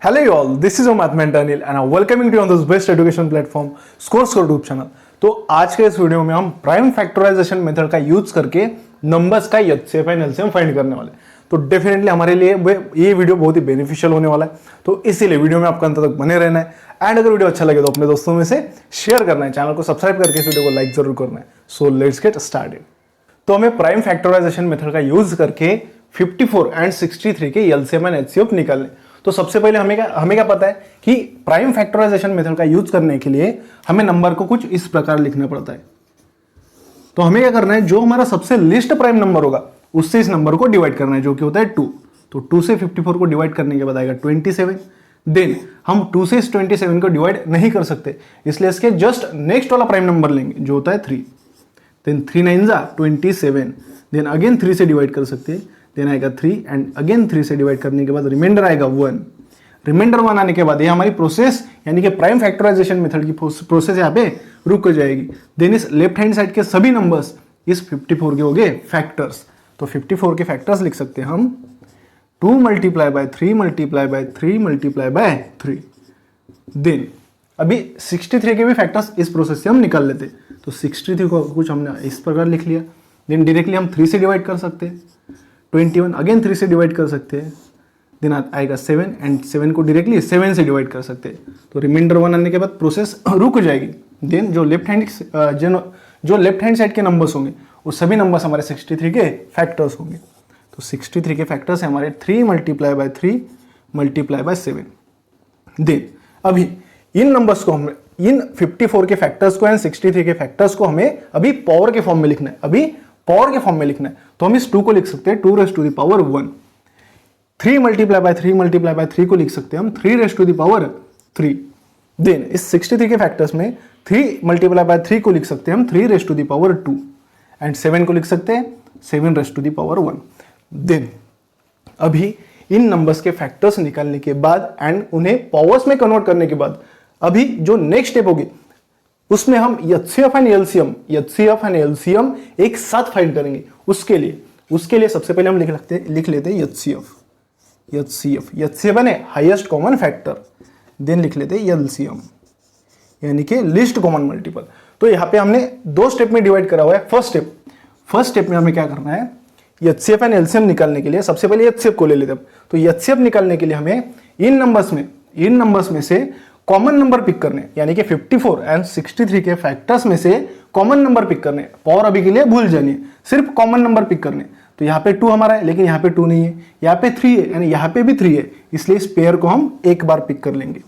Hello you all, this is Mathman Daniel and I'm welcoming you on this best education platform Scores YouTube channel। तो आज के इस video में हम prime factorisation method का use करके नंबर्स का एचसीएफ एंड एलसीएम फाइंड करने वाले। तो डेफिनेटली हमारे लिए ये वीडियो बहुत ही बेनिफिशियल होने वाला है, तो इसीलिए वीडियो में आपको अंत तक बने रहना है। एंड अगर वीडियो अच्छा लगे तो अपने दोस्तों में से शेयर करना है, चैनल को सब्सक्राइब करके इस वीडियो को लाइक जरूर करना है। So let's get started. तो हमें प्राइम फैक्टराइजेशन मेथड का यूज करके 54 एंड 63 के एलसीएम एंड एचसीएफ निकालने। तो सबसे पहले हमें क्या पता है कि प्राइम फैक्टराइजेशन मेथड का यूज करने के लिए हमें नंबर को कुछ इस प्रकार लिखना पड़ता है। तो हमें क्या करना है, जो हमारा सबसे लिस्ट प्राइम नंबर होगा उससे इस नंबर को डिवाइड करना है, जो कि होता है 2। तो 2 से 54 को डिवाइड करने के बाद आएगा 27। देन हम 2 से इस 27 को डिवाइड नहीं कर सकते, इसलिए इसके जस्ट नेक्स्ट वाला प्राइम नंबर लेंगे जो होता है 3। देन 3 9 जा 27। देन अगेन 3 से डिवाइड कर सकते हैं, देन आएगा 3 एंड अगेन 3 से डिवाइड करने के बाद रिमाइंडर आएगा 1। रिमाइंडर 1 आने के बाद ये हमारी प्रोसेस यानी कि प्राइम फैक्टराइजेशन मेथड की प्रोसेस यहाँ पे रुक जाएगी। देन इस लेफ्ट हैंड साइड के सभी नंबर्स इस 54 के हो गए फैक्टर्स। तो 54 के फैक्टर्स लिख सकते हैं हम 2 multiply by 3 multiply by 3 multiply by 3। Then अभी 63 के भी फैक्टर्स इस प्रोसेस से हम निकाल लेते। तो 63 को कुछ हमने इस प्रकार लिख लिया। देन डायरेक्टली हम 3 से डिवाइड कर सकते हैं, 21 अगेन 3 से डिवाइड कर सकते हैं। देन आएगा 7 एंड 7 को डायरेक्टली 7 से डिवाइड कर सकते हैं। तो रिमाइंडर 1 आने के बाद प्रोसेस रुक जाएगी। देन जो लेफ्ट हैंड साइड के नंबर्स होंगे वो सभी नंबर्स हमारे 63 के फैक्टर्स होंगे। तो 63 के फैक्टर्स है हमारे 3 multiply by 3 multiply by 7। Then अभी इन नंबर्स को हमें इन 54 के फैक्टर्स को एंड 63 के फैक्टर्स को हमें अभी पावर के फॉर्म में लिखना है। तो हम इस 2 को लिख सकते हैं 2 raise to the power 1। 3 multiply by 3 multiply by 3 को लिख सकते हैं हम 3 raise to the power 3। Then इस 63 के फैक्टर्स में 3 मल्टीप्लाई बाय 3 को लिख सकते हैं हम 3 raise to the power 2 and 7 को लिख सकते हैं 7 raise to the power 1। Then अभी इन नंबर्स के फैक्टर्स निकालने के बाद एंड उन्हें पावर्स में कन्वर्ट करने के बाद अभी जो नेक्स्ट स्टेप होगी उसमें हम एचसीएफ एंड एलसीएम एक साथ फाइंड करेंगे। उसके लिए सबसे पहले हम लिख लेते हैं एचसीएफ यानी हाईएस्ट कॉमन फैक्टर। देन लिख लेते हैं एलसीएम यानी कि लिस्ट कॉमन मल्टीपल। तो यहाँ पे हमने 2 स्टेप में डिवाइड करा हुआ है। फर्स्ट स्टेप में हमें क्या करना है, एचसीएफ एंड एलसीएम निकालने के लिए सबसे पहले एचसीएफ को ले लेते हैं। तो एचसीएफ निकालने के लिए हमें इन नंबर्स में से कॉमन नंबर पिक करने, यानी कि 54 एंड 63 के फैक्टर्स में से कॉमन नंबर पिक करने। पावर अभी के लिए भूल जानिए, सिर्फ कॉमन नंबर पिक करने। तो यहाँ पे 2 हमारा है, लेकिन यहाँ पे 2 नहीं है, यहाँ पे 3 है, यानी यहाँ पे भी 3 है, इसलिए इस पेयर को हम एक बार पिक कर लेंगे।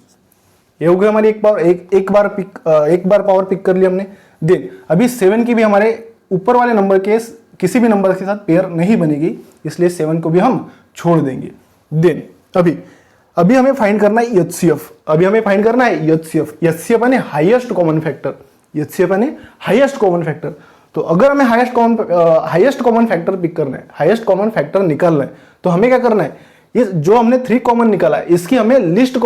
ये हो गया हमारी एक बार पावर पिक कर लिया हमने। देन अभी 7 की भी हमारे ऊपर वाले नंबर के किसी भी नंबर के साथ पेयर नहीं बनेगी, इसलिए 7 को भी हम छोड़ देंगे। देन अभी हमें फाइंड करना है एचसीएफ। एचसीएफ यानी हाईएस्ट कॉमन फैक्टर। तो अगर हमें हाईएस्ट कॉमन फैक्टर पिक करना है, हाईएस्ट कॉमन फैक्टर निकालना है, तो हमें क्या करना है, इस जो हमने 3 कॉमन निकाला है इसकी हमें लिस्ट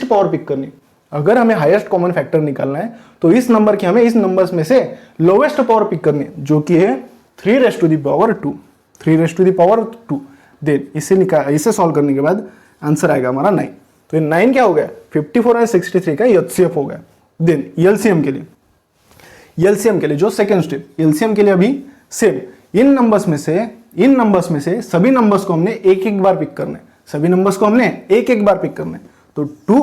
पावर पिक करनी। अगर हमें हाईएस्ट कॉमन फैक्टर निकालना है तो इस नंबर्स में से लोवेस्ट पावर पिक करनी है, जो कि है 3 raise to the power 2। Then इसे सॉल्व करने के बाद आंसर आएगा हमारा 9। तो 9 क्या हो गया, 54 और 63 का एचसीएफ हो गया। देन एलसीएम के लिए जो सेकंड स्टेप, एलसीएम के लिए अभी सेम इन नंबर्स में से सभी नंबर्स को हमने एक बार पिक करना है। तो 2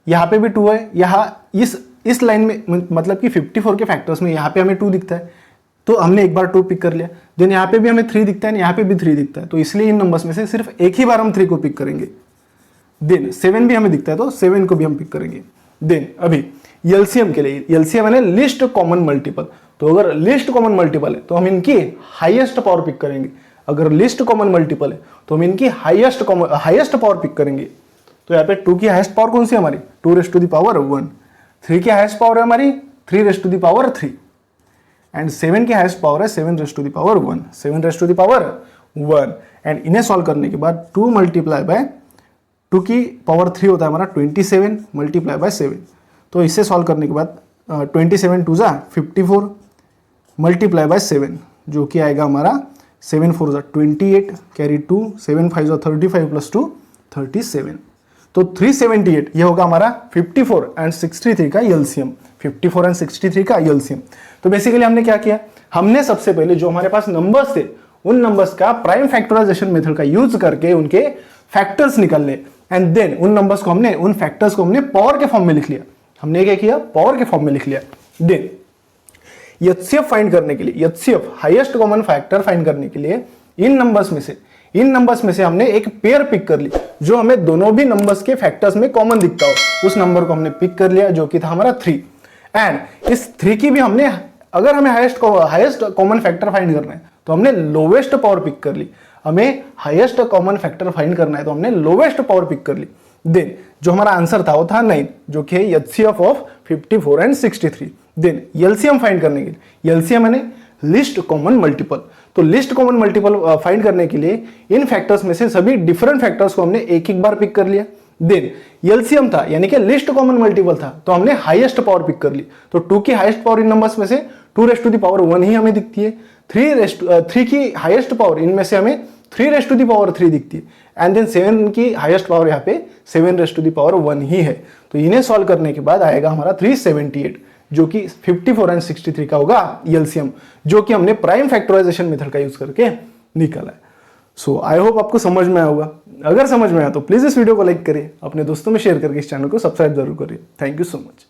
यहाँ पे भी 2 है, यहाँ इस लाइन में मतलब कि 54 के फैक्टर्स में यहाँ पे हमें 2 दिखता है, तो हमने एक बार 2 पिक कर लिया। देन यहाँ पे भी हमें 3 दिखता है, यहाँ पे भी 3 दिखता है, तो इसलिए इन नंबर्स में से सिर्फ एक ही बार हम 3 को पिक करेंगे। देन 7 भी हमें दिखता है, तो 7 को भी हम पिक करेंगे। देन अभी एलसीएम के लिए, एलसीएम यानी लिस्ट कॉमन मल्टीपल। तो अगर लिस्ट कॉमन मल्टीपल है तो हम इनकी हाईएस्ट पावर पिक करेंगे। अगर लिस्ट कॉमन मल्टीपल है तो हम इनकी हाईएस्ट पावर पिक करेंगे। तो यहाँ पे 2 की हाईएस्ट पावर कौन सी है हमारी, 2 रेज़ टू द पावर 1। 3 की हाईएस्ट पावर है हमारी 3 raise to the power 3 and 7 की हाईएस्ट पावर है 7 raise to the power 1 and इन्हें सॉल्व करने के बाद 2 मल्टीप्लाई बाय 2 की पावर 3 होता है हमारा 27 मल्टीप्लाई बाय 7। तो इसे सॉल्व करने के बाद 27 2 जा 54 मल्टीप्लाई बाय 7, जो कि आएगा हमारा 7 4 जा 28 कैरी 2 7 5 जा 35 प्लस 2 37। तो 378 ये होगा हमारा 54 एंड 63 का एलसीएम, 54 एंड 63 का एलसीएम। तो बेसिकली हमने क्या किया, हमने सबसे पहले जो हमारे पास नंबर्स थे उन नंबर्स का प्राइम फैक्टराइजेशन मेथड का यूज करके उनके फैक्टर्स निकाल ले, एंड देन उन नंबर्स को हमने, उन फैक्टर्स को हमने पावर के फॉर्म में लिख लिया। हमने क्या किया, पावर के फॉर्म में लिख लिया। देन एचसीएफ फाइंड करने के लिए, HCF highest common factor find करने के लिए इन नंबर्स में से हमने एक पेयर पिक कर ली जो हमें दोनों भी नंबर्स के फैक्टर्स में कॉमन दिखता हो। उस नंबर को हमने पिक कर लिया जो कि था हमारा 3, एंड इस 3 की भी हमने, अगर हमें हाईएस्ट कॉमन फैक्टर फाइंड करना है तो हमने लोवेस्ट पावर पिक कर ली। हमें हाईएस्ट कॉमन फैक्टर फाइंड करना है तो हमने लोवेस्ट पावर पिक कर ली। देन जो हमारा आंसर था वो था 9, जो कि HCF of 54 and 63। Then LCM find करने के लिए, एलसीएम यानी लिस्ट कॉमन मल्टीपल, तो लिस्ट कॉमन मल्टीपल फाइंड करने के लिए इन फैक्टर्स में से सभी डिफरेंट फैक्टर्स को हमने एक बार पिक कर लिया। देन एलसीएम था यानी कि लिस्ट कॉमन मल्टीपल था, तो हमने हाईएस्ट पावर पिक कर ली। तो 2 की हाईएस्ट पावर इन नंबर्स में से 2⁻1 ही हमें दिखती है। 3 की हाईएस्ट पावर इनमें से हमें 3⁻3 दिखती है, एंड देन 7 की हाईएस्ट पावर यहाँ पे 7⁻1 ही है। तो इन्हें सॉल्व करने के बाद आएगा हमारा 378, जो कि 54 एंड 63 का होगा एलसीएम, जो कि हमने प्राइम फैक्टराइजेशन मेथड का यूज करके निकाला है। सो आई होप आपको समझ में आया होगा। अगर समझ में आया तो प्लीज इस वीडियो को लाइक करिए, अपने दोस्तों में शेयर करके इस चैनल को सब्सक्राइब जरूर करिए। Thank you so much.